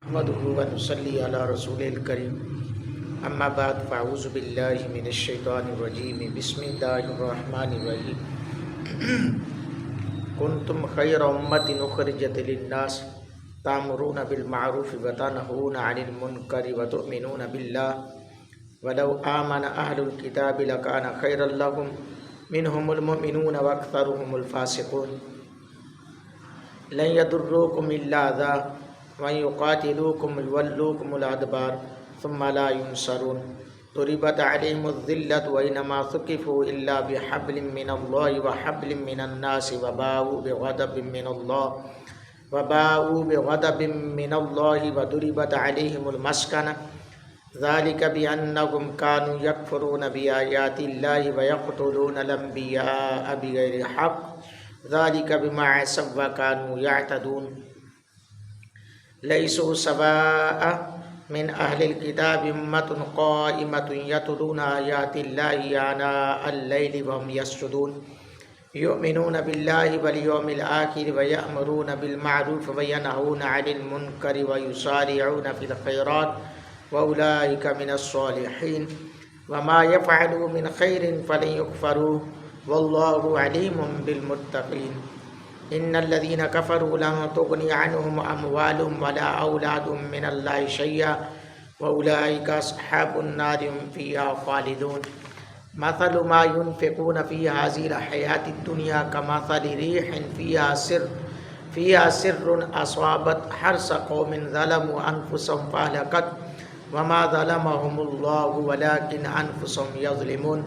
نحمده ونصلي على رسول الكريم اما بعد فاعوذ باللہ من الشیطان الرجیم بسم اللہ الرحمن الرحیم کنتم خیر امت اخرجت للناس تأمرون بالمعروف وتنہون عن المنکر وتؤمنون باللہ ولو آمن اہل الکتاب لکان خیرا لهم منهم المؤمنون واکثرهم الفاسقون لن يضروكم الا اذى وَإِن يُقَاتِلُوكُمْ يُوَلُّوكُمُ الْأَدْبَارَ ثُمَّ لَا يُنصَرُونَ ضُرِبَتْ عَلَيْهِمُ الذِّلَّةُ وَأَيْنَمَا ثُقِفُوا إِلَّا بِحَبْلٍ مِّنَ اللَّهِ وَحَبْلٍ مِّنَ النَّاسِ وَبَاءُوا بِغَضَبٍ مِّنَ اللَّهِ وَضُرِبَتْ عَلَيْهِمُ الْمَسْكَنَةُ ذَلِكَ بِأَنَّهُمْ كَانُوا يَكْفُرُونَ بِآيَاتِ اللَّهِ وَيَقْتُلُونَ الْأَنبِيَاءَ بِغَيْرِ حَقٍّ ذَلِكَ بِمَا عَصَوا وَكَانُوا يَعْتَدُونَ ليسوا سواء من أهل الكتاب أمة قائمة يتلون آيات الله آناء الليل وهم يسجدون يؤمنون بالله واليوم الآخر ويأمرون بالمعروف وينهون عن المنكر ويسارعون في الخيرات وأولئك من الصالحين وما يفعلوا من خير فلن يكفروه والله عليم بالمتقين ان الذين كفروا لن تغني عنهم اموالهم ولا اولادهم من الله شيئا واولئك اصحاب النار هم فيها خالدون مثل ما ينفقون في هذه الحياة الدنيا كمثل ريح فيها سر اصابت حرث قوم ظلموا انفسهم فاهلكت وما ظلمهم الله ولكن انفسهم يظلمون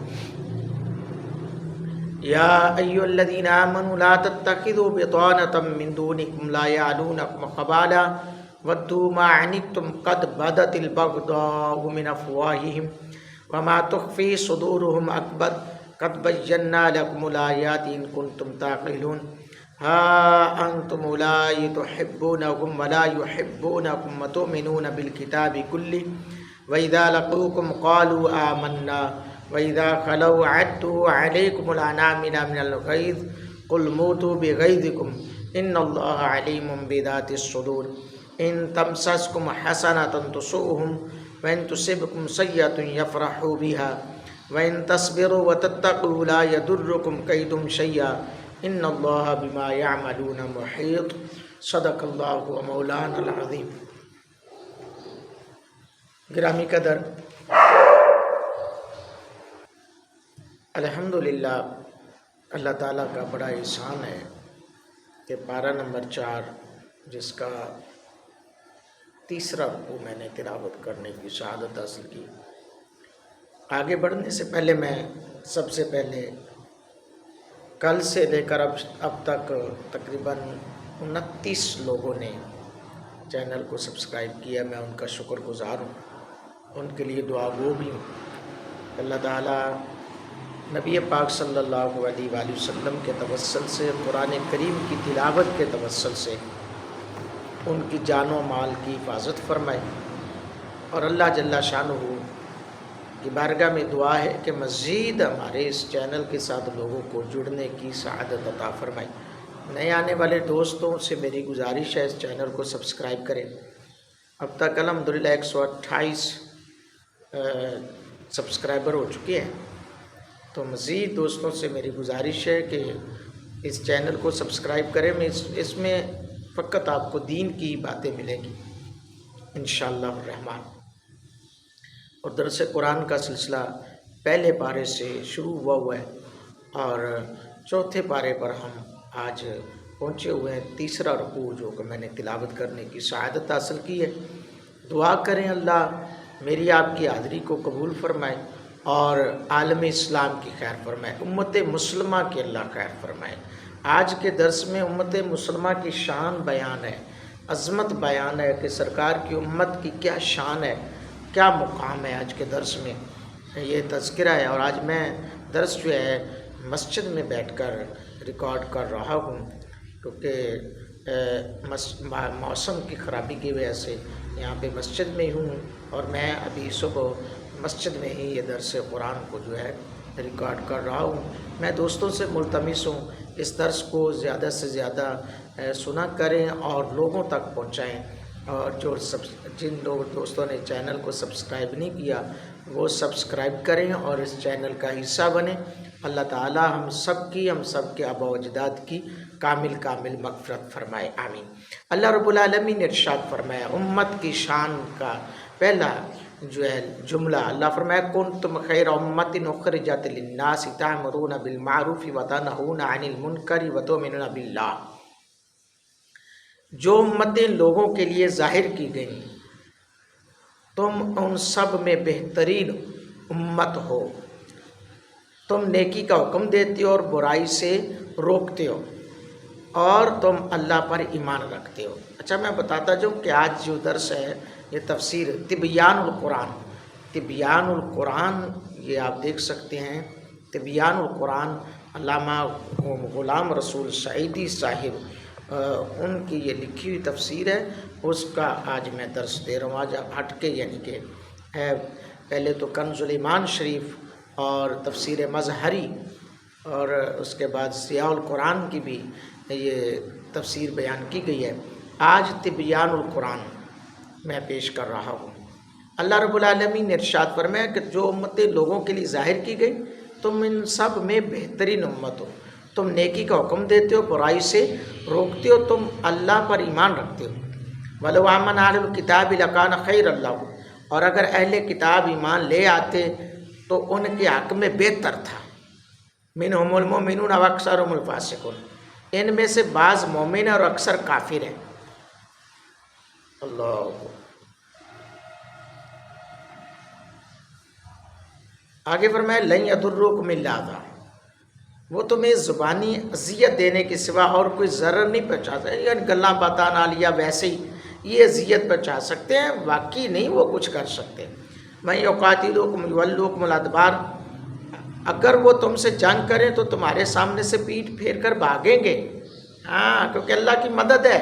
يا أيها الذين آمنوا لا تتخذوا بطانة من دونكم لا يعلونكم خبالا ودوا ما عنتم قد بدت البغضاء من أفواههم وما تخفي صدورهم أكبر قد بينا لكم الآيات إن كنتم تعقلون ها أنتم أولئك تحبونهم ولا يحبونكم وتؤمنون بالكتاب كله وإذا لقوكم قالوا آمنا وَإِذَا خَلَوْا عَدُّوا عَلَيْكُمُ الْأَنَامِلَ مِنَ الْغَيْظِ قُلْ مُوتُوا بِغَيْظِكُمْ إِنَّ اللَّهَ عَلِيمٌ بِذَاتِ الصُّدُورِ إِن تَمْسَسْكُمْ حَسَنَةٌ تُسُؤْهُمْ وَإِن تُصِبْكُمْ سَيِّئَةٌ يَفْرَحُوا بِهَا وَإِن تَصْبِرُوا وَتَتَّقُوا لَا يَضُرُّكُمْ كَيْدُهُمْ شَيْئًا إِنَّ اللَّهَ بِمَا يَعْمَلُونَ مُحِيطٌ صدق اللہ مولانا العظیم۔ گرامی قدر، الحمدللہ اللہ تعالیٰ کا بڑا احسان ہے کہ پارہ نمبر 4 جس کا تیسرا رکوع میں نے تلاوت کرنے کی سعادت حاصل کی۔ آگے بڑھنے سے پہلے میں سب سے پہلے کل سے لے کر اب تک تقریباً 29 لوگوں نے چینل کو سبسکرائب کیا، میں ان کا شکر گزار ہوں، ان کے لیے دعا گو بھی ہوں۔ اللہ تعالیٰ نبی پاک صلی اللہ علیہ وآلہ وسلم کے توسل سے، قرآن کریم کی تلاوت کے توسل سے ان کی جان و مال کی حفاظت فرمائے، اور اللہ جل شانہ کی بارگاہ میں دعا ہے کہ مزید ہمارے اس چینل کے ساتھ لوگوں کو جڑنے کی سعادت عطا فرمائے۔ نئے آنے والے دوستوں سے میری گزارش ہے اس چینل کو سبسکرائب کریں۔ اب تک الحمدللہ 128 سبسکرائبر ہو چکے ہیں، تو مزید دوستوں سے میری گزارش ہے کہ اس چینل کو سبسکرائب کریں۔ اس میں فقط آپ کو دین کی باتیں ملیں گی انشاءاللہ الرحمن۔ اور درس قرآن کا سلسلہ پہلے پارے سے شروع ہوا ہے اور چوتھے پارے پر ہم آج پہنچے ہوئے ہیں، تیسرا رکوع جو کہ میں نے تلاوت کرنے کی سعادت حاصل کی ہے۔ دعا کریں اللہ میری آپ کی حاضری کو قبول فرمائے اور عالم اسلام کی خیر فرمائے، امت مسلمہ کی اللہ خیر فرمائے۔ آج کے درس میں امت مسلمہ کی شان بیان ہے، عظمت بیان ہے کہ سرکار کی امت کی کیا شان ہے، کیا مقام ہے۔ آج کے درس میں یہ تذکرہ ہے، اور آج میں درس جو ہے مسجد میں بیٹھ کر ریکارڈ کر رہا ہوں، کیونکہ موسم کی خرابی کی وجہ سے یہاں پہ مسجد میں ہوں، اور میں ابھی صبح مسجد میں ہی یہ درس قرآن کو جو ہے ریکارڈ کر رہا ہوں۔ میں دوستوں سے ملتمس ہوں اس درس کو زیادہ سے زیادہ سنا کریں اور لوگوں تک پہنچائیں، اور جن دوستوں نے چینل کو سبسکرائب نہیں کیا وہ سبسکرائب کریں اور اس چینل کا حصہ بنیں۔ اللہ تعالی ہم سب کے آباء و اجداد کی کامل مغفرت فرمائے، آمین۔ اللہ رب العالمین نے ارشاد فرمایا، امت کی شان کا پہلا جو ہے جملہ اللہ فرمایا، کنتم خیر امت اخرجت للناس تأمرون بالمعروف وتنہون عن المنکر وتؤمنون باللہ۔ جو امتیں لوگوں کے لیے ظاہر کی گئیں تم ان سب میں بہترین امت ہو، تم نیکی کا حکم دیتے ہو اور برائی سے روکتے ہو اور تم اللہ پر ایمان رکھتے ہو۔ اچھا میں بتاتا جاؤں کہ آج جو درس ہے یہ تفسیر تبیان القرآن یہ آپ دیکھ سکتے ہیں، تبیان القرآن علامہ غلام رسول سعیدی صاحب ان کی یہ لکھی ہوئی تفسیر ہے، اس کا آج میں درس دے رہا ہوں۔ آج ہٹ کے یعنی کہ ہے پہلے تو کنز الایمان شریف اور تفسیر مظہری اور اس کے بعد ضیاء القرآن کی بھی یہ تفسیر بیان کی گئی ہے۔ آج تبیان القرآن میں پیش کر رہا ہوں۔ اللہ رب العالمین نے ارشاد فرمایا کہ جو امتیں لوگوں کے لیے ظاہر کی گئی تم ان سب میں بہترین امت ہو، تم نیکی کا حکم دیتے ہو، برائی سے روکتے ہو، تم اللہ پر ایمان رکھتے ہو۔ وَلَوْ آمَنَ أَهْلُ الْكِتَابِ لَكَانَ خَيْرًا لَهُمْ، اور اگر اہل کتاب ایمان لے آتے تو ان کے حق میں بہتر تھا۔ مِنْهُمُ الْمُؤْمِنُونَ وَأَكْثَرُهُمُ الْفَاسِقُونَ، ان میں سے بعض مومن اور اکثر کافر ہیں۔ اللہ آگے فرمایا لَن يَضُرُّوكُمْ إِلَّا أَذًى، وہ تمہیں زبانی اذیت دینے کے سوا اور کوئی ضرر نہیں پہنچا سکتے، یعنی گلاں باتاں نال یا ویسے ہی یہ اذیت پہنچا سکتے ہیں، واقعی نہیں وہ کچھ کر سکتے۔ مَن يُقَاتِلُوكُمْ يُوَلُّوكُمُ الْأَدْبَارَ، اگر وہ تم سے جنگ کریں تو تمہارے سامنے سے پیٹھ پھیر کر بھاگیں گے، ہاں کیونکہ اللہ کی مدد ہے،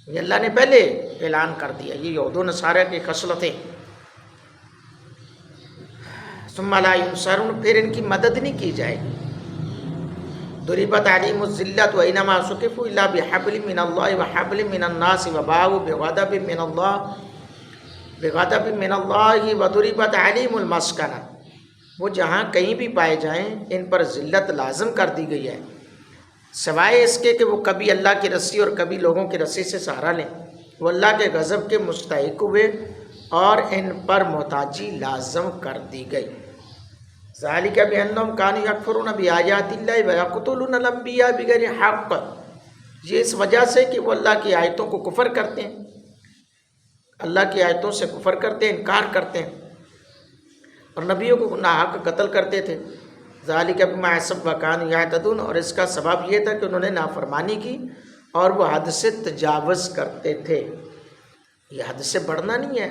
یہ اللہ نے پہلے اعلان کر دیا، یہ یہود و نصارہ کی خصلتیں۔ ثم لا ينصرون، پھر ان کی مدد نہیں کی جائے گی۔ ضربت عليهم الذلة وإنما سقفوا إلا بحبل من الله وحبل من الناس وباءوا بغضب من الله وضربت عليهم المسكنة، وہ جہاں کہیں بھی پائے جائیں ان پر ذلت لازم کر دی گئی ہے، سوائے اس کے کہ وہ کبھی اللہ کی رسی اور کبھی لوگوں کی رسی سے سہارا لیں، وہ اللہ کے غضب کے مستحق ہوئے اور ان پر محتاجی لازم کر دی گئی۔ ذالک بأنہم کانوا یکفرون بآیات اللہ ویقتلون الانبیاء بغیر حق، یہ اس وجہ سے کہ وہ اللہ کی آیتوں کو کفر کرتے ہیں، اللہ کی آیتوں سے کفر کرتے ہیں، انکار کرتے ہیں اور نبیوں کو ناحق قتل کرتے تھے۔ ذالک بما عصوا وکانوا یعتدون، اور اس کا سبب یہ تھا کہ انہوں نے نافرمانی کی اور وہ حد سے تجاوز کرتے تھے۔ یہ حد سے بڑھنا نہیں ہے،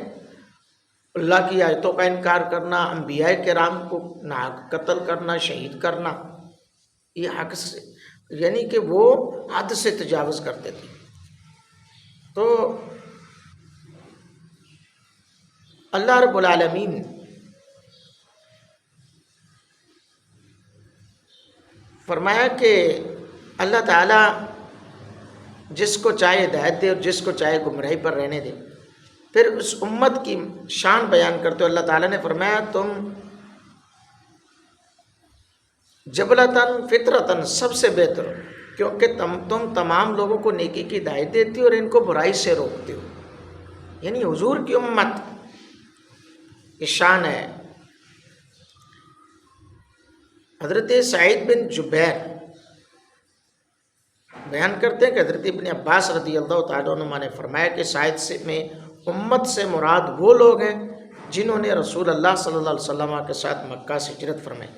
اللہ کی آیتوں کا انکار کرنا، انبیاء کرام کو ناحق قتل کرنا، شہید کرنا، یہ حق سے یعنی کہ وہ حد سے تجاوز کرتے تھے۔ تو اللہ رب العالمین فرمایا کہ اللہ تعالیٰ جس کو چاہے ہدایت دے اور جس کو چاہے گمراہی پر رہنے دے۔ پھر اس امت کی شان بیان کرتے ہوئے اللہ تعالیٰ نے فرمایا تم جبلتاً فطرتاً سب سے بہتر ہو، کیونکہ تم تمام لوگوں کو نیکی کی ہدایت دیتی ہو اور ان کو برائی سے روکتے ہو، یعنی حضور کی امت کی شان ہے۔ حضرت سعید بن جبیر بیان کرتے ہیں کہ حضرت ابن عباس رضی اللہ تعالیٰ عنہ نے فرمایا کہ سعید سے میں امت سے مراد وہ لوگ ہیں جنہوں نے رسول اللہ صلی اللہ علیہ وسلم کے ساتھ مکہ سے ہجرت فرمائی۔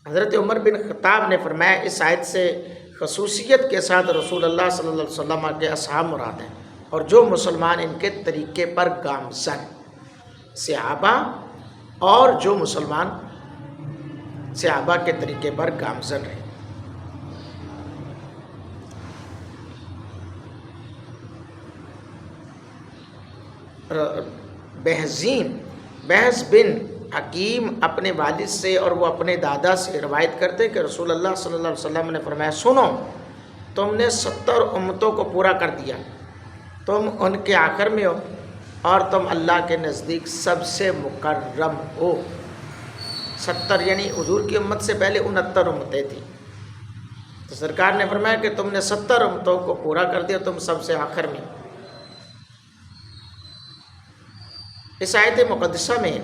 حضرت عمر بن خطاب نے فرمایا اس آیت سے خصوصیت کے ساتھ رسول اللہ صلی اللہ علیہ وسلم کے اصحاب مراد ہیں اور جو مسلمان ان کے طریقے پر گامزن، صحابہ اور جو مسلمان صحابہ کے طریقے پر گامزن رہے۔ بہز بن حکیم اپنے والد سے اور وہ اپنے دادا سے روایت کرتے ہیں کہ رسول اللہ صلی اللہ علیہ وسلم نے فرمایا، سنو، تم نے 70 امتوں کو پورا کر دیا، تم ان کے آخر میں ہو اور تم اللہ کے نزدیک سب سے مکرم ہو۔ 70 یعنی حضور کی امت سے پہلے 69 امتیں تھیں، تو سرکار نے فرمایا کہ تم نے 70 امتوں کو پورا کر دیا، تم سب سے آخر میں۔ اس آیت مقدسہ میں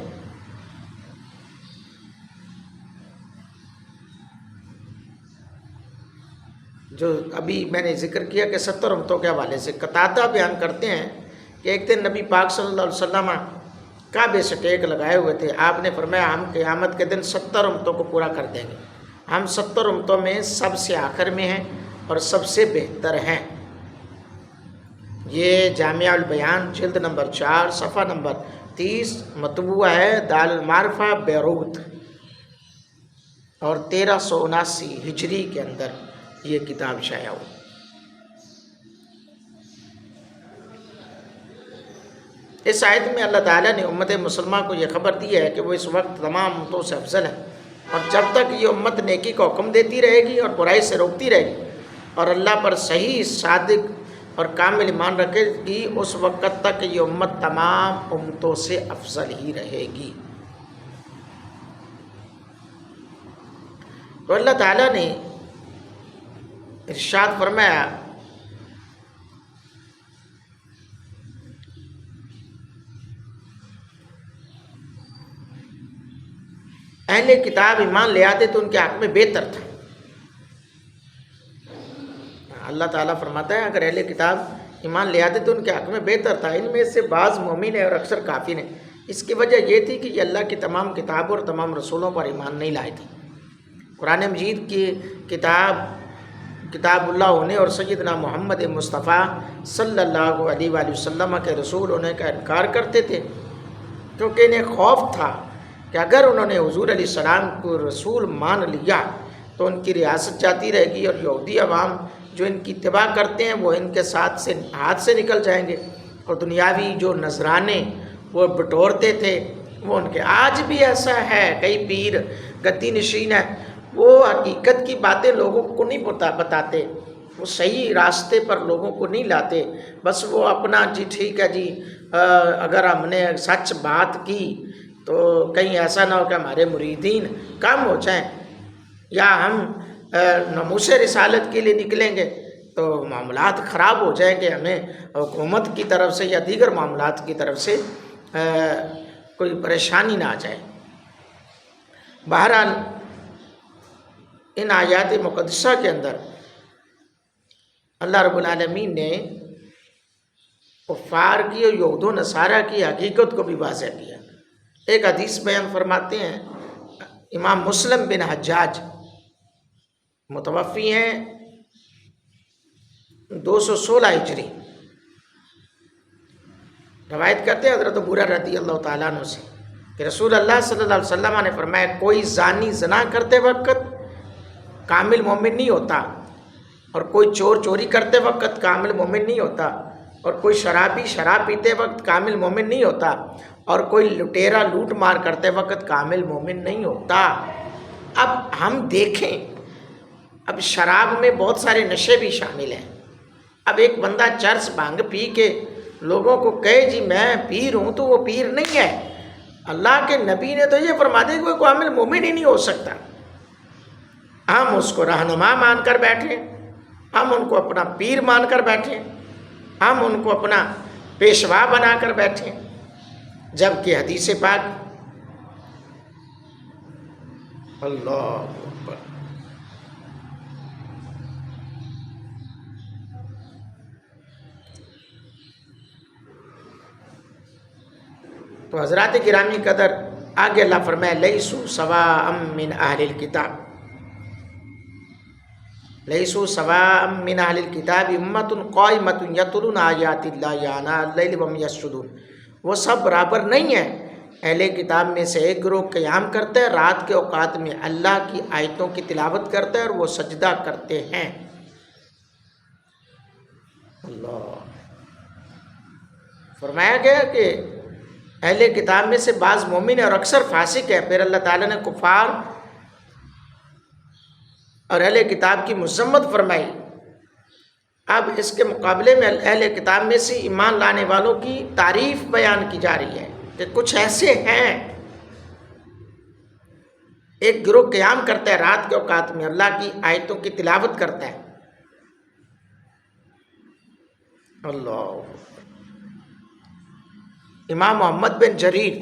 جو ابھی میں نے ذکر کیا کہ 70 امتوں کے حوالے سے قتادہ بیان کرتے ہیں کہ ایک دن نبی پاک صلی اللہ علیہ وسلم کعبے سے ٹیک لگائے ہوئے تھے، آپ نے فرمایا ہم قیامت کے دن 70 امتوں کو پورا کر دیں گے، ہم 70 امتوں میں سب سے آخر میں ہیں اور سب سے بہتر ہیں۔ یہ جامع البیان جلد نمبر 4 صفحہ نمبر 30 مطبوعہ ہے دار المعارفہ بیروت، اور 1379 ہجری کے اندر یہ کتاب شائع ہوئی۔ اس آیت میں اللہ تعالیٰ نے امت مسلمہ کو یہ خبر دی ہے کہ وہ اس وقت تمام امتوں سے افضل ہے، اور جب تک یہ امت نیکی کا حکم دیتی رہے گی اور برائی سے روکتی رہے گی اور اللہ پر صحیح، صادق اور کامل ایمان رکھے گی، اس وقت تک یہ امت تمام امتوں سے افضل ہی رہے گی۔ تو اللہ تعالیٰ نے ارشاد فرمایا اہل کتاب ایمان لے آتے تو ان کے حق میں بہتر تھا۔ اللہ تعالیٰ فرماتا ہے اگر اہل کتاب ایمان لے آتے تو ان کے حق میں بہتر تھا، ان میں سے بعض مومن ہیں اور اکثر کافر ہیں۔ اس کی وجہ یہ تھی کہ یہ اللہ کی تمام کتابوں اور تمام رسولوں پر ایمان نہیں لائے تھے۔ قرآن مجید کی کتاب اللہ ہونے اور سیدنا محمد مصطفیٰ صلی اللہ علیہ وآلہ وسلم کے رسول ہونے کا انکار کرتے تھے، کیونکہ انہیں خوف تھا کہ اگر انہوں نے حضور علیہ السلام کو رسول مان لیا تو ان کی ریاست جاتی رہے گی، اور یہودی عوام جو ان کی اتباع کرتے ہیں وہ ان کے ہاتھ سے نکل جائیں گے، اور دنیاوی جو نذرانے وہ بٹورتے تھے وہ ان کے۔ آج بھی ایسا ہے، کئی پیر گدی نشین ہیں، وہ حقیقت کی باتیں لوگوں کو نہیں بتاتے، وہ صحیح راستے پر لوگوں کو نہیں لاتے، بس وہ اپنا جی ٹھیک ہے جی اگر ہم نے سچ بات کی تو کہیں ایسا نہ ہو کہ ہمارے مریدین کم ہو جائیں، یا ہم ناموس رسالت کے لیے نکلیں گے تو معاملات خراب ہو جائیں گے، ہمیں حکومت کی طرف سے یا دیگر معاملات کی طرف سے کوئی پریشانی نہ آ جائے۔ بہرحال ان آیات مقدسہ کے اندر اللہ رب العالمین نے کفار کی اور یہود و نصارہ کی حقیقت کو بھی واضح کیا۔ ایک حدیث بیان فرماتے ہیں، امام مسلم بن حجاج متوفی ہیں 216 ہجری، روایت کرتے ہیں حضرت ابو ہریرہ رضی اللہ تعالیٰ عنہ سے کہ رسول اللہ صلی اللہ علیہ وسلم نے فرمایا کوئی زانی زنا کرتے وقت کامل مومن نہیں ہوتا، اور کوئی چور چوری کرتے وقت کامل مومن نہیں ہوتا، اور کوئی شرابی شراب پیتے وقت کامل مومن نہیں ہوتا، اور کوئی لٹیرا لوٹ مار کرتے وقت کامل مومن نہیں ہوتا۔ اب ہم دیکھیں، اب شراب میں بہت سارے نشے بھی شامل ہیں۔ اب ایک بندہ چرس بھانگ پی کے لوگوں کو کہے جی میں پیر ہوں تو وہ پیر نہیں ہے۔ اللہ کے نبی نے تو یہ فرما دیا کہ کوئی کامل مومن ہی نہیں ہو سکتا۔ ہم اس کو رہنما مان کر بیٹھیں، ہم ان کو اپنا پیر مان کر بیٹھیں، ہم ان کو اپنا پیشوا بنا کر بیٹھیں، جبکہ حدیث پاک اللہ اکبر تو حضرات گرامی قدر آگے اللہ فرمائے لیسوا سواء من اہل الکتاب، لیسوا سواء من اہل الکتاب امۃ قائمۃ یتلون آیات اللہ آناء اللیل وهم یسجدون، وہ سب برابر نہیں ہیں۔ اہل کتاب میں سے ایک گروہ قیام کرتا ہے، رات کے اوقات میں اللہ کی آیتوں کی تلاوت کرتا ہے اور وہ سجدہ کرتے ہیں۔ اللہ فرمایا گیا کہ اہل کتاب میں سے بعض مومن اور اکثر فاسق ہیں۔ پھر اللہ تعالیٰ نے کفار اور اہل کتاب کی مذمت فرمائی۔ اب اس کے مقابلے میں اہل کتاب میں سے ایمان لانے والوں کی تعریف بیان کی جا رہی ہے کہ کچھ ایسے ہیں، ایک گروہ قیام کرتا ہے رات کے اوقات میں، اللہ کی آیتوں کی تلاوت کرتا ہے۔ اللہ امام محمد بن جریر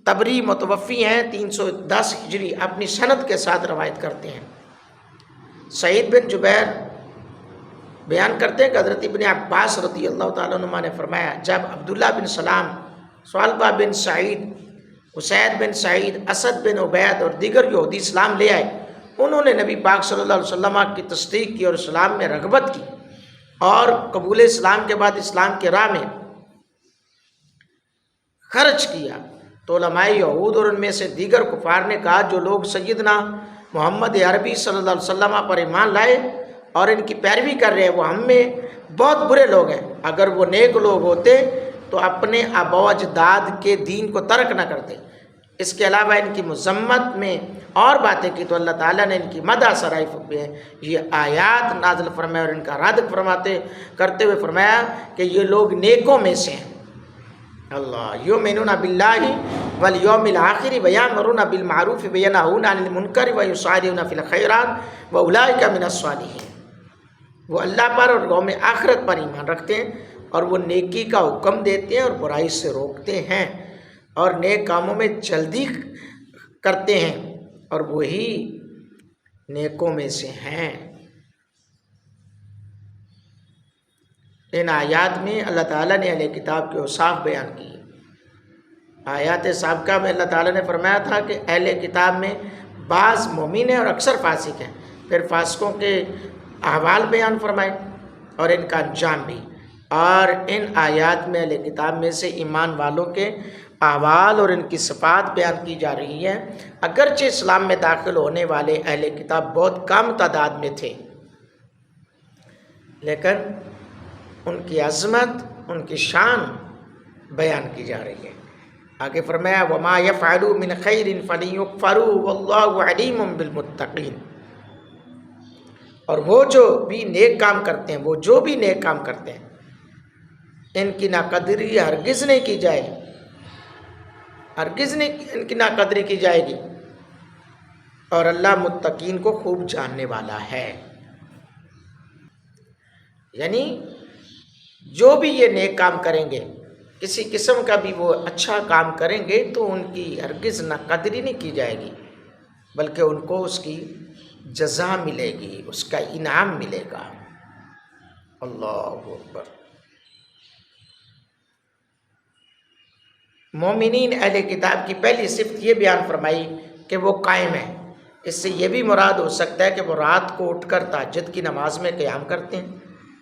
طبری متوفی ہیں 310 ہجری، اپنی سند کے ساتھ روایت کرتے ہیں۔ سعید بن جبیر بیان کرتے ہیں کہ حضرت ابن عباس رضی اللہ تعالیٰ عنہ نے فرمایا، جب عبداللہ بن سلام، ثعلبہ بن سعید، اسید بن سعید، اسد بن عبید اور دیگر یہودی اسلام لے آئے، انہوں نے نبی پاک صلی اللہ علیہ وسلم کی تصدیق کی اور اسلام میں رغبت کی، اور قبول اسلام کے بعد اسلام کے راہ میں خرچ کیا۔ تو علماء یہود اور ان میں سے دیگر کفار نے کہا، جو لوگ سیدنا محمد عربی صلی اللہ علیہ وسلم پر ایمان لائے اور ان کی پیروی کر رہے ہیں، وہ ہم میں بہت برے لوگ ہیں۔ اگر وہ نیک لوگ ہوتے تو اپنے آباء و اجداد کے دین کو ترک نہ کرتے۔ اس کے علاوہ ان کی مذمت میں اور باتیں کی تو اللہ تعالیٰ نے ان کی مدح سرائی یہ آیات نازل فرمایا اور ان کا رد کرتے ہوئے فرمایا کہ یہ لوگ نیکوں میں سے ہیں۔ اللہ یؤمنون باللہ والیوم الآخر ویأمرون بالمعروف وینہون عن المنکر ویسارعون فی الخیرات واولئک من الصالحین۔ وہ اللہ پر اور یوم آخرت پر ایمان رکھتے ہیں اور وہ نیکی کا حکم دیتے ہیں اور برائی سے روکتے ہیں اور نیک کاموں میں جلدی کرتے ہیں اور وہی نیکوں میں سے ہیں۔ ان آیات میں اللہ تعالیٰ نے اہل کتاب کے اوصاف بیان کیے۔ آیات سابقہ میں اللہ تعالیٰ نے فرمایا تھا کہ اہل کتاب میں بعض مومن ہیں اور اکثر فاسق ہیں، پھر فاسقوں کے احوال بیان فرمائے اور ان کا انجام بھی، اور ان آیات میں اہل کتاب میں سے ایمان والوں کے احوال اور ان کی صفات بیان کی جا رہی ہیں۔ اگرچہ اسلام میں داخل ہونے والے اہل کتاب بہت کم تعداد میں تھے، لیکن ان کی عظمت، ان کی شان بیان کی جا رہی ہے۔ آگے فرمایا وَمَا يَفْعَلُوا مِنْ خَيْرٍ فَلْيُكْفَرُوا وَاللَّهُ عَلِيمٌ بِالْمُتَّقِينَ۔ اور وہ جو بھی نیک کام کرتے ہیں، وہ جو بھی نیک کام کرتے ہیں، ان کی ناقدری ہرگز نہیں کی جائے، ہرگز نہیں ان کی ناقدری کی جائے گی، اور اللہ متقین کو خوب جاننے والا ہے۔ یعنی جو بھی یہ نیک کام کریں گے، کسی قسم کا بھی وہ اچھا کام کریں گے تو ان کی ہرگز ناقدری نہیں کی جائے گی، بلکہ ان کو اس کی جزا ملے گی، اس کا انعام ملے گا۔ اللہ اکبر۔ مومنین اہل کتاب کی پہلی صفت یہ بیان فرمائی کہ وہ قائم ہیں۔ اس سے یہ بھی مراد ہو سکتا ہے کہ وہ رات کو اٹھ کر تہجد کی نماز میں قیام کرتے ہیں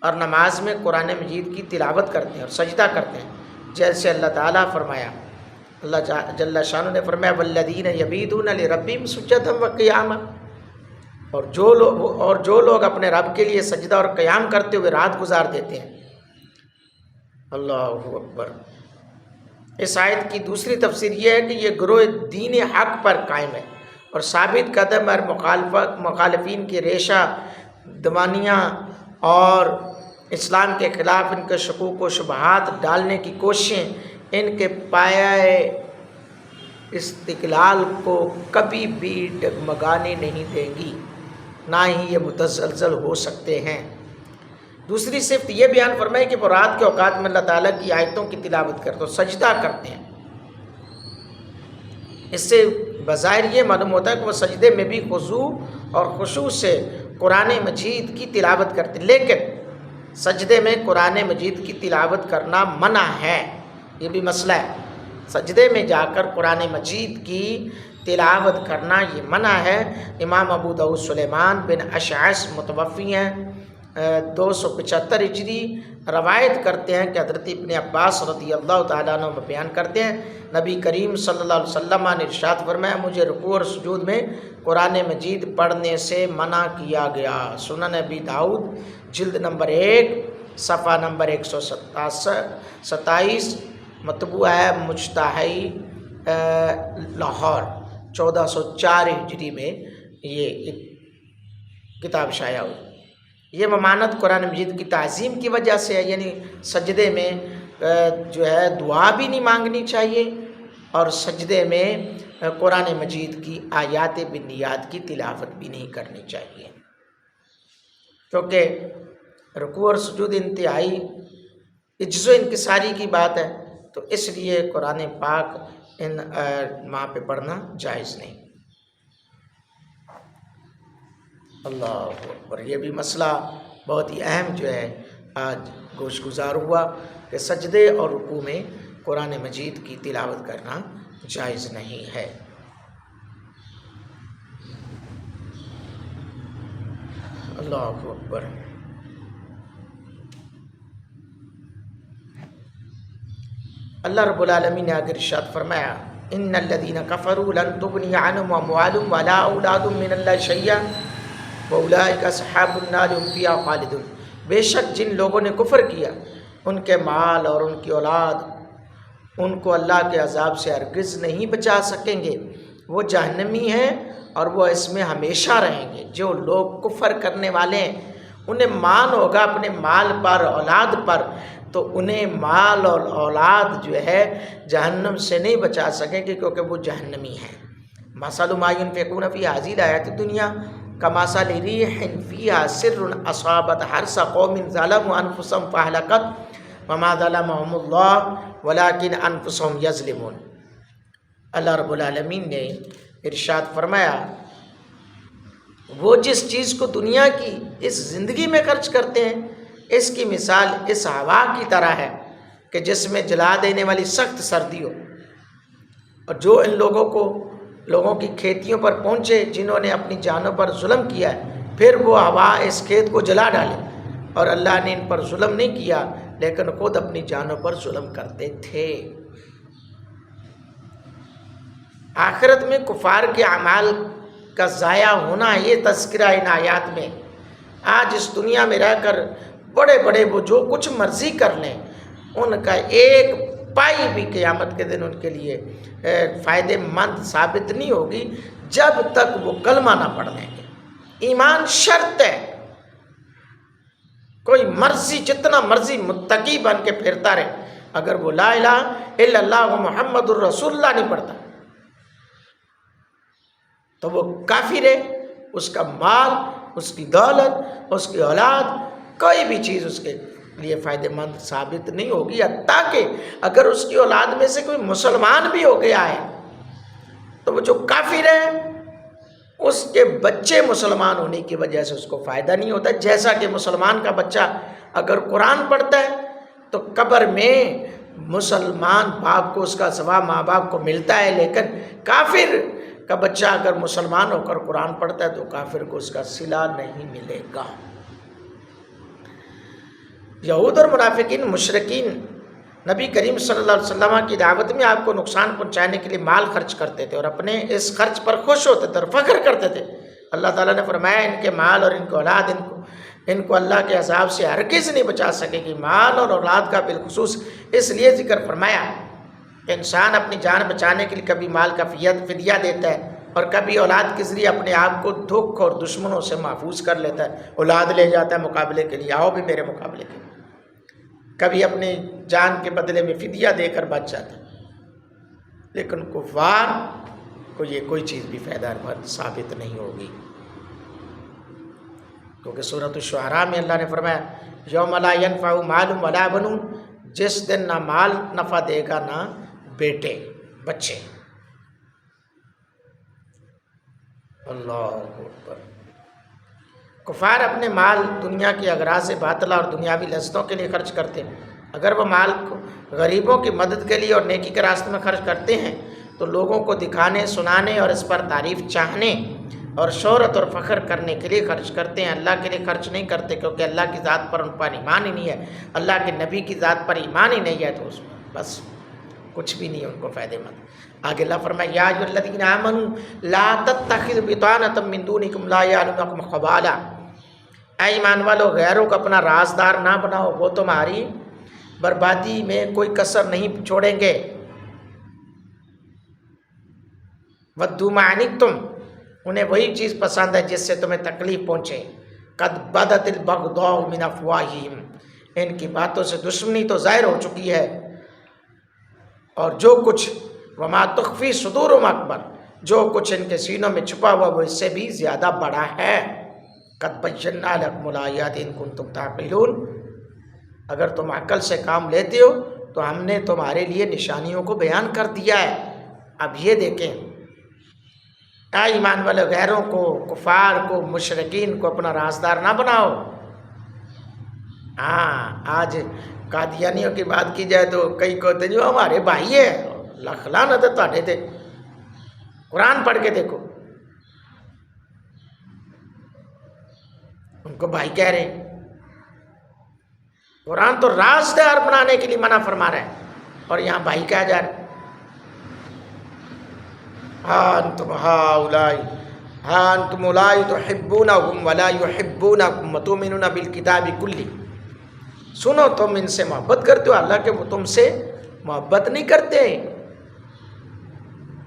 اور نماز میں قرآن مجید کی تلاوت کرتے ہیں اور سجدہ کرتے ہیں، جیسے اللہ تعالیٰ فرمایا، اللہ جل شانہ نے فرمایا والذین یبیتون لربہم سجدا وقیاما، اور جو لوگ اپنے رب کے لیے سجدہ اور قیام کرتے ہوئے رات گزار دیتے ہیں۔ اللہ اکبر۔ اس آیت کی دوسری تفسیر یہ ہے کہ یہ گروہ دین حق پر قائم ہے اور ثابت قدم اور مخالفین کی ریشہ دمانیاں اور اسلام کے خلاف ان کے شکوک و شبہات ڈالنے کی کوششیں ان کے پایۂ استقلال کو کبھی بھی ڈگمگانے نہیں دیں گی، نہ ہی یہ متزلزل ہو سکتے ہیں۔ دوسری صفت یہ بیان فرمائی کہ وہ رات کے اوقات میں اللہ تعالیٰ کی آیتوں کی تلاوت کرتے اور سجدہ کرتے ہیں۔ اس سے بظاہر یہ معلوم ہوتا ہے کہ وہ سجدے میں بھی خضوع اور خشوع سے قرآن مجید کی تلاوت کرتے ہیں، لیکن سجدے میں قرآن مجید کی تلاوت کرنا منع ہے، یہ بھی مسئلہ ہے۔ سجدے میں جا کر قرآن مجید کی تلاوت کرنا یہ منع ہے۔ امام ابو داؤد سلیمان بن اشعث متوفی ہیں 275 ہجری، روایت کرتے ہیں کہ حضرت ابن عباس رضی اللہ تعالیٰ عنہ بیان کرتے ہیں نبی کریم صلی اللہ علیہ وسلم نے ارشاد فرمایا مجھے رکوع اور سجود میں قرآن مجید پڑھنے سے منع کیا گیا۔ سنن ابی داؤد جلد نمبر 1 صفحہ نمبر 127، مطبوع ہے مجتہی لاہور 1404 ہجری میں یہ کتاب شائع ہوئی۔ یہ ممانت قرآن مجید کی تعظیم کی وجہ سے ہے، یعنی سجدے میں جو ہے دعا بھی نہیں مانگنی چاہیے اور سجدے میں قرآن مجید کی آیات بنیاد کی تلاوت بھی نہیں کرنی چاہیے، کیونکہ رکوع اور سجود انتہائی عجز و انکساری کی بات ہے، تو اس لیے قرآن پاک وہاں پہ پڑھنا جائز نہیں۔ اللہ اکبر، یہ بھی مسئلہ بہت ہی اہم جو ہے آج گوش گزار ہوا کہ سجدے اور رکوع میں قرآن مجید کی تلاوت کرنا جائز نہیں ہے۔ اللہ اکبر۔ اللہ رب العالمین نے آگے ارشاد فرمایا ان الذین کفروا لن تغنی عنہم اموالهم ولا اولادهم من اللہ شیئا واولئک اصحاب النار هم فیہا خالدون۔ بے شک جن لوگوں نے کفر کیا ان کے مال اور ان کی اولاد ان کو اللہ کے عذاب سے ہرگز نہیں بچا سکیں گے، وہ جہنمی ہیں اور وہ اس میں ہمیشہ رہیں گے۔ جو لوگ کفر کرنے والے ہیں انہیں مان ہوگا اپنے مال پر، اولاد پر، تو انہیں مال اور اولاد جو ہے جہنم سے نہیں بچا سکیں گے کیونکہ وہ جہنمی ہیں۔ مثل ما ينفقون في هذه الحیاۃ الدنیا کمثل ریح فیہا سر اصابت حرث قوم ظلموا انفسهم فاہلکت وما ظلمهم اللہ ولکن انفسهم یظلمون۔ اللہ رب العالمین نے ارشاد فرمایا وہ جس چیز کو دنیا کی اس زندگی میں خرچ کرتے ہیں اس کی مثال اس ہوا کی طرح ہے کہ جس میں جلا دینے والی سخت سردی ہو، اور جو ان لوگوں کی کھیتیوں پر پہنچے جنہوں نے اپنی جانوں پر ظلم کیا ہے، پھر وہ ہوا اس کھیت کو جلا ڈالے، اور اللہ نے ان پر ظلم نہیں کیا لیکن خود اپنی جانوں پر ظلم کرتے تھے۔ آخرت میں کفار کے اعمال کا ضائع ہونا یہ تذکرہ ان آیات میں۔ آج اس دنیا میں رہ کر بڑے بڑے وہ جو کچھ مرضی کر لیں ان کا ایک پائی بھی قیامت کے دن ان کے لیے فائدہ مند ثابت نہیں ہوگی جب تک وہ کلمہ نہ پڑھ لیں گے۔ ایمان شرط ہے، کوئی مرضی جتنا مرضی متقی بن کے پھرتا رہے، اگر وہ لا الہ الا اللہ محمد الرسول اللہ نہیں پڑھتا تو وہ کافر ہے، اس کا مال، اس کی دولت، اس کی اولاد، کوئی بھی چیز اس کے لیے فائدہ مند ثابت نہیں ہوگی، حتیٰ کہ اگر اس کی اولاد میں سے کوئی مسلمان بھی ہو گیا ہے تو وہ جو کافر ہے اس کے بچے مسلمان ہونے کی وجہ سے اس کو فائدہ نہیں ہوتا، جیسا کہ مسلمان کا بچہ اگر قرآن پڑھتا ہے تو قبر میں مسلمان باپ کو اس کا ثواب ماں باپ کو ملتا ہے، لیکن کافر کا بچہ اگر مسلمان ہو کر قرآن پڑھتا ہے تو کافر کو اس کا صلہ نہیں ملے گا۔ یہود اور منافقین مشرکین نبی کریم صلی اللہ علیہ وسلم کی دعوت میں آپ کو نقصان پہنچانے کے لیے مال خرچ کرتے تھے اور اپنے اس خرچ پر خوش ہوتے تھے اور فخر کرتے تھے۔ اللہ تعالیٰ نے فرمایا ان کے مال اور ان کی اولاد ان کو اللہ کے عذاب سے ہرگز نہیں بچا سکے گی۔ مال اور اولاد کا بالخصوص اس لیے ذکر فرمایا کہ انسان اپنی جان بچانے کے لیے کبھی مال کا فدیہ دیتا ہے اور کبھی اولاد کے ذریعے اپنے آپ کو دکھ اور دشمنوں سے محفوظ کر لیتا ہے، اولاد لے جاتا ہے مقابلے کے لیے، آؤ بھی میرے مقابلے کے لیے، کبھی اپنی جان کے بدلے میں فدیہ دے کر بچ جاتا ہے۔ لیکن کفار کو یہ کوئی چیز بھی فائدہ ثابت نہیں ہوگی، کیونکہ سورۃ الشعراء میں اللہ نے فرمایا یوم لا ینفع مال ولا بنون، جس دن نہ مال نفع دے گا نہ بیٹے بچے۔ اللہ اکبر۔ کفار اپنے مال دنیا کی اغراض باطلہ اور دنیاوی لذتوں کے لیے خرچ کرتے ہیں۔ اگر وہ مال کو غریبوں کی مدد کے لیے اور نیکی کے راستے میں خرچ کرتے ہیں تو لوگوں کو دکھانے، سنانے اور اس پر تعریف چاہنے اور شہرت اور فخر کرنے کے لیے خرچ کرتے ہیں، اللہ کے لیے خرچ نہیں کرتے، کیونکہ اللہ کی ذات پر ان پر ایمان ہی نہیں ہے، اللہ کے نبی کی ذات پر ایمان ہی نہیں ہے، تو اس میں بس کچھ بھی نہیں ہے ان کو فائدہ مند۔ آگے اللہ فرمایا یا ایھا الذین آمنوا لا تتخذوا بطانۃ من دونکم لا یعلونکم خبالا، اے ایمان والو غیروں کو اپنا رازدار نہ بناؤ، وہ تمہاری بربادی میں کوئی کسر نہیں چھوڑیں گے۔ وَدُّوا مَا عَنِتُّمْ، انہیں وہی چیز پسند ہے جس سے تمہیں تکلیف پہنچے۔ قَدْ بَدَتِ الْبَغْضَاءُ مِنْ أَفْوَاهِهِمْ، ان کی باتوں سے دشمنی تو ظاہر ہو چکی ہے، اور جو کچھ وَمَا تُخْفِي صُدُورُهُمْ أَكْبَرُ، جو کچھ ان کے سینوں میں چھپا ہوا وہ اس سے بھی زیادہ بڑا ہے۔ قَدْ بَيَّنَّا لَكُمُ الْآيَاتِ إِن كُنتُمْ تَعْقِلُونَ، اگر تم عقل سے کام لیتے ہو تو ہم نے تمہارے لیے نشانیوں کو بیان کر دیا ہے۔ اب یہ دیکھیں، اے ایمان والے، غیروں کو، کفار کو، مشرکین کو اپنا رازدار نہ بناؤ۔ ہاں، آج قادیانیوں کی بات کی جائے تو کئی کہتے ہیں جو ہمارے بھائی ہے، لکھ لعنت ہے تہاڈے تے، قرآن پڑھ کے دیکھو، ان کو بھائی کہہ رہے ہیں۔ قرآن تو رازدار بنانے کے لیے منع فرما رہا ہے، اور یہاں بھائی کہا جا رہا ہے۔ ہاں انتم ہؤلاء، ہاں انتم اولئک تحبونہم ولا یحبونکم وتؤمنون بالکتاب کلہ، سنو تم ان سے محبت کرتے ہو، اللہ کہ وہ تم سے محبت نہیں کرتے۔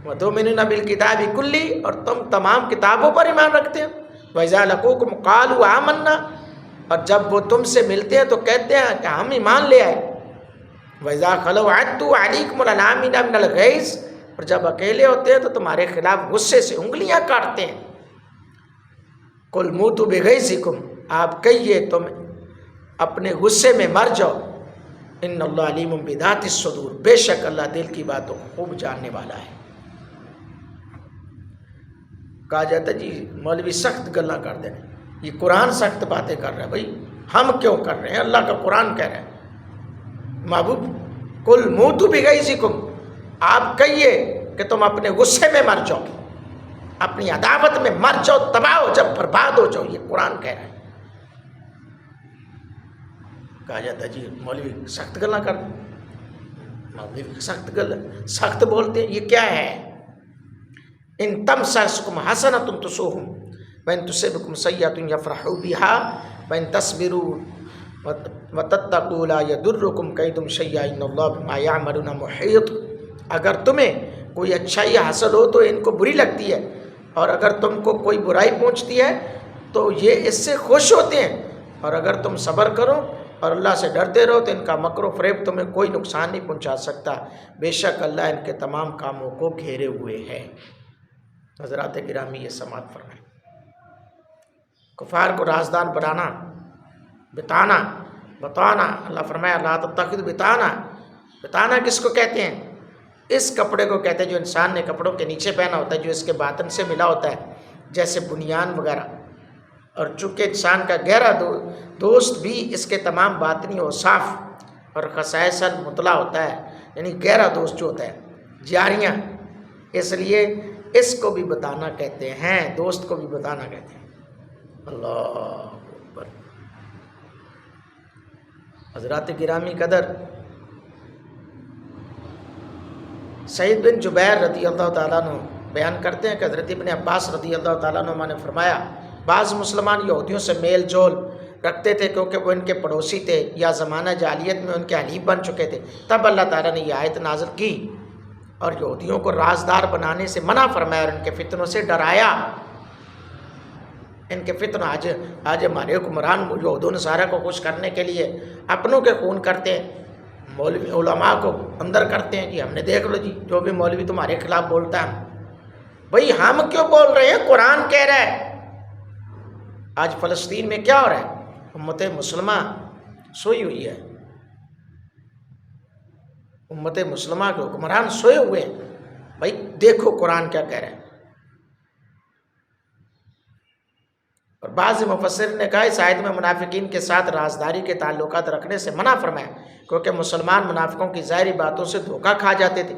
وتؤمنون بالکتاب کلہ، اور تم تمام کتابوں پر ایمان رکھتے ہو۔ وَإِذَا لَقُوكُمْ قَالُوا آمَنَّا، اور جب وہ تم سے ملتے ہیں تو کہتے ہیں کہ ہم ایمان لے آئے۔ وَإِذَا خَلَوْا عَضُّوا عَلَيْكُمُ الْأَنَامِلَ مِنَ الْغَيْظِ، اور جب اکیلے ہوتے ہیں تو تمہارے خلاف غصے سے انگلیاں کاٹتے ہیں۔ قُلْ مُوتُوا بِغَيْظِكُمْ، آپ کہیے تم اپنے غصے میں مر جاؤ۔ اِنَّ اللَّهَ عَلِيمٌ بِذَاتِ الصُّدُورِ، بے شک اللہ دل کی باتوں کو خوب جاننے والا ہے۔ کہا جاتا ہے جی مولوی سخت گلاں کر دیں، یہ قرآن سخت باتیں کر رہا ہے۔ بھائی ہم کیوں کر رہے ہیں، اللہ کا قرآن کہہ رہا ہے۔ محبوب قُلْ مُوتُوا بِغَيْظِكُمْ، آپ کہیے کہ تم اپنے غصے میں مر جاؤ، اپنی عداوت میں مر جاؤ، تباہ ہو جب برباد ہو جاؤ، یہ قرآن کہہ رہا ہے۔ کہا جاتا ہے جی مولوی سخت گلاں کر دیں، مولوی سخت بولتے ہیں، یہ کیا ہے؟ ان تمسسکم حسنۃ تسؤہم وان تصبکم سیئۃ یفرحوا بها وان تصبروا وتتقوا لا یضرکم کیدہم شیئا ان اللہ بما یعملون محیط، اگر تمہیں کوئی اچھائی حاصل ہو تو ان کو بری لگتی ہے، اور اگر تم کو کوئی برائی پہنچتی ہے تو یہ اس سے خوش ہوتے ہیں، اور اگر تم صبر کرو اور اللہ سے ڈرتے رہو تو ان کا مکر و فریب تمہیں کوئی نقصان نہیں پہنچا سکتا، بے شک اللہ ان کے تمام کاموں کو گھیرے ہوئے ہے۔ حضرات گرامی یہ سماعت فرمائیں، کفار کو رازدار بنانا، بتانا، اللہ فرمایا لا تتخذوا بتانا، بتانا کس کو کہتے ہیں؟ اس کپڑے کو کہتے ہیں جو انسان نے کپڑوں کے نیچے پہنا ہوتا ہے، جو اس کے باطن سے ملا ہوتا ہے، جیسے بنیان وغیرہ، اور چونکہ انسان کا گہرا دوست بھی اس کے تمام باطنی و صاف اور خصائص المطلع ہوتا ہے، یعنی گہرا دوست جو ہوتا ہے، جاریاں، اس لیے اس کو بھی بتانا کہتے ہیں، دوست کو بھی بتانا کہتے ہیں۔ اللہ اکبر۔ حضرات گرامی قدر، سعید بن جبیر رضی اللہ تعالیٰ عنہ بیان کرتے ہیں کہ حضرت ابن عباس رضی اللہ تعالیٰ عنہ نے فرمایا بعض مسلمان یہودیوں سے میل جول رکھتے تھے کیونکہ وہ ان کے پڑوسی تھے یا زمانہ جاہلیت میں ان کے حلیف بن چکے تھے، تب اللہ تعالیٰ نے یہ آیت نازل کی اور یہودیوں کو رازدار بنانے سے منع فرمایا اور ان کے فتنوں سے ڈرایا۔ ان کے فتنہ آج ہمارے حکمران یہود و نصارہ کو خوش کرنے کے لیے اپنوں کے خون کرتے ہیں، مولوی علماء کو اندر کرتے ہیں، جی ہم نے دیکھ لو جی جو بھی مولوی تمہارے خلاف بولتا ہے۔ بھئی ہم کیوں بول رہے ہیں، قرآن کہہ رہا ہے۔ آج فلسطین میں کیا ہو رہا ہے؟ امت مسلمہ سوئی ہوئی ہے، امت مسلمہ کے حکمران سوئے ہوئے ہیں۔ بھائی دیکھو قرآن کیا کہہ رہا ہے۔ اور بعض مفسر نے کہا اس آیت میں منافقین کے ساتھ رازداری کے تعلقات رکھنے سے منع فرمایا، کیونکہ مسلمان منافقوں کی ظاہری باتوں سے دھوکہ کھا جاتے تھے۔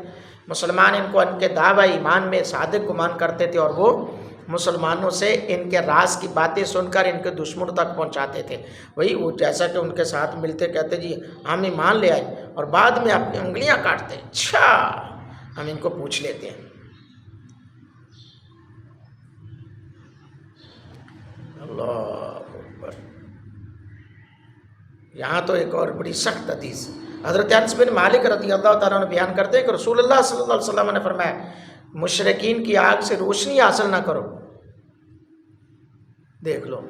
مسلمان ان کو ان کے دعوی ایمان میں صادق گمان کرتے تھے اور وہ مسلمانوں سے ان کے راز کی باتیں سن کر ان کے دشمنوں تک پہنچاتے تھے۔ وہی وہ جیسا کہ ان کے ساتھ ملتے کہتے جی ہم ایمان لے آئے، اور بعد میں اپنی انگلیاں کاٹتے، اچھا ہم ان کو پوچھ لیتے ہیں۔ اللہ اکبر۔ یہاں تو ایک اور بڑی سخت حدیث حضرت انس بن مالک رضی اللہ تعالیٰ عنہ بیان کرتے ہیں کہ رسول اللہ صلی اللہ علیہ وسلم نے فرمایا مشرکین کی آگ سے روشنی حاصل نہ کرو. دیکھ لو،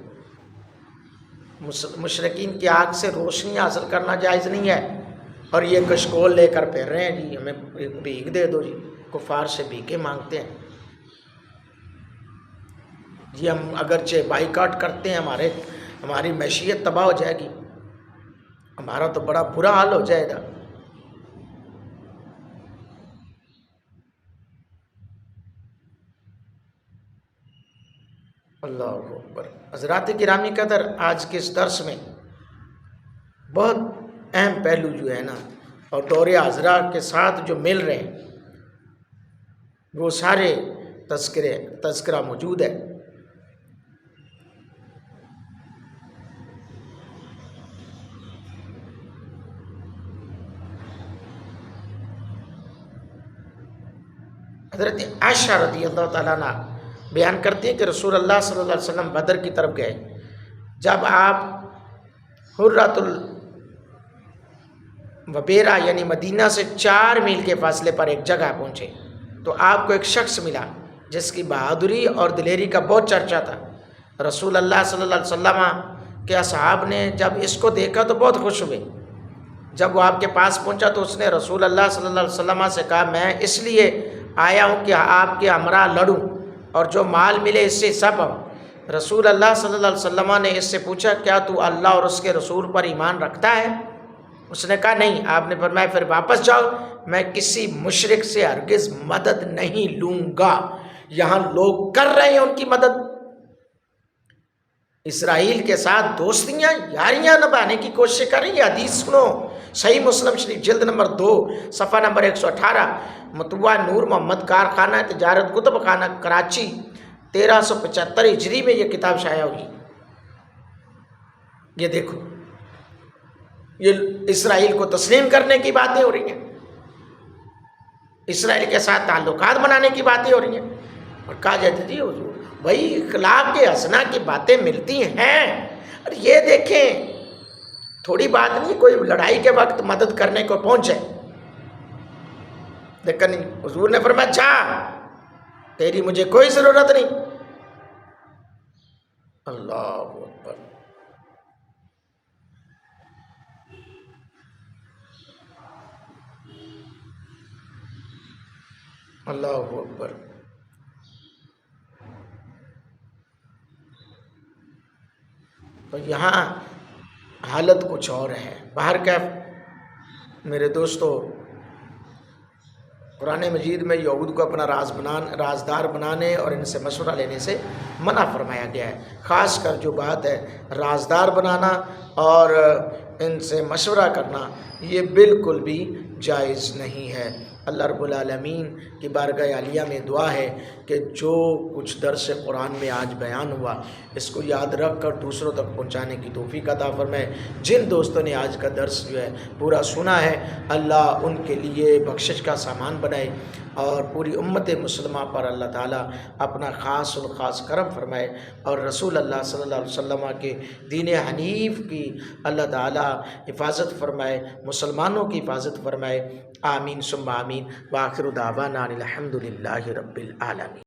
مشرکین کی آگ سے روشنی حاصل کرنا جائز نہیں ہے، اور یہ کشکول لے کر پھر رہے ہیں جی ہمیں بھیک دے دو جی، کفار سے بھیکیں مانگتے ہیں جی. ہم اگرچہ بائیکاٹ کرتے ہیں ہماری معیشت تباہ ہو جائے گی، ہمارا تو بڑا برا حال ہو جائے گا. اللہ اکبر. حضرات گرامی قدر، آج کے اس درس میں بہت اہم پہلو جو ہے نا، اور دور حاضرہ کے ساتھ جو مل رہے ہیں وہ سارے تذکرہ موجود ہے. حضرت عائشہ رضی اللہ تعالیٰ عنہ بیان کرتی ہیں کہ رسول اللہ صلی اللہ علیہ وسلم بدر کی طرف گئے. جب آپ حرۃ الوبیرہ یعنی مدینہ سے 4 میل کے فاصلے پر ایک جگہ پہنچے تو آپ کو ایک شخص ملا جس کی بہادری اور دلیری کا بہت چرچا تھا. رسول اللہ صلی اللہ علیہ وسلم کے اصحاب نے جب اس کو دیکھا تو بہت خوش ہوئے. جب وہ آپ کے پاس پہنچا تو اس نے رسول اللہ صلی اللہ علیہ وسلم سے کہا میں اس لیے آیا ہوں کہ آپ کے ہمراہ لڑوں اور جو مال ملے اس سے سب. رسول اللہ صلی اللہ علیہ وسلم نے اس سے پوچھا کیا تو اللہ اور اس کے رسول پر ایمان رکھتا ہے؟ اس نے کہا نہیں. آپ نے فرمایا پھر واپس جاؤ، میں کسی مشرک سے ہرگز مدد نہیں لوں گا. یہاں لوگ کر رہے ہیں ان کی مدد، اسرائیل کے ساتھ دوستیاں یاریاں نبھانے کی کوشش کر رہی ہیں. حدیث سنو، صحیح مسلم شریف جلد نمبر 2 صفحہ نمبر 118، مطبوعہ نور محمد کارخانہ تجارت کتب خانہ کراچی 1375 ہجری میں یہ کتاب شائع ہوئی. یہ دیکھو، یہ اسرائیل کو تسلیم کرنے کی باتیں ہو رہی ہیں، اسرائیل کے ساتھ تعلقات بنانے کی باتیں ہو رہی ہیں، اور کہا جاتا جی حضور بھائی اخلاق کے حسنہ کی باتیں ملتی ہیں. اور یہ دیکھیں تھوڑی بات نہیں، کوئی لڑائی کے وقت مدد کرنے کو پہنچے، لیکن حضور نے فرمایا جا، تیری مجھے کوئی ضرورت نہیں. اللہ اکبر. اللہ اکبر. تو یہاں حالت کچھ اور ہے. باہر کیف میرے دوستو، قرآن مجید میں یہود کو اپنا رازدار بنانے اور ان سے مشورہ لینے سے منع فرمایا گیا ہے. خاص کر جو بات ہے رازدار بنانا اور ان سے مشورہ کرنا، یہ بالکل بھی جائز نہیں ہے. اللہ رب العالمین کی بارگاہ عالیہ میں دعا ہے کہ جو کچھ درس قرآن میں آج بیان ہوا اس کو یاد رکھ کر دوسروں تک پہنچانے کی توفیق عطا فرمائے. جن دوستوں نے آج کا درس جو ہے پورا سنا ہے، اللہ ان کے لیے بخشش کا سامان بنائے اور پوری امت مسلمہ پر اللہ تعالیٰ اپنا خاص الخاص کرم فرمائے، اور رسول اللہ صلی اللہ علیہ وسلم کے دین حنیف کی اللہ تعالیٰ حفاظت فرمائے، مسلمانوں کی حفاظت فرمائے. آمین ثم آمین. وآخر دعوانا الحمد للہ رب العالمین.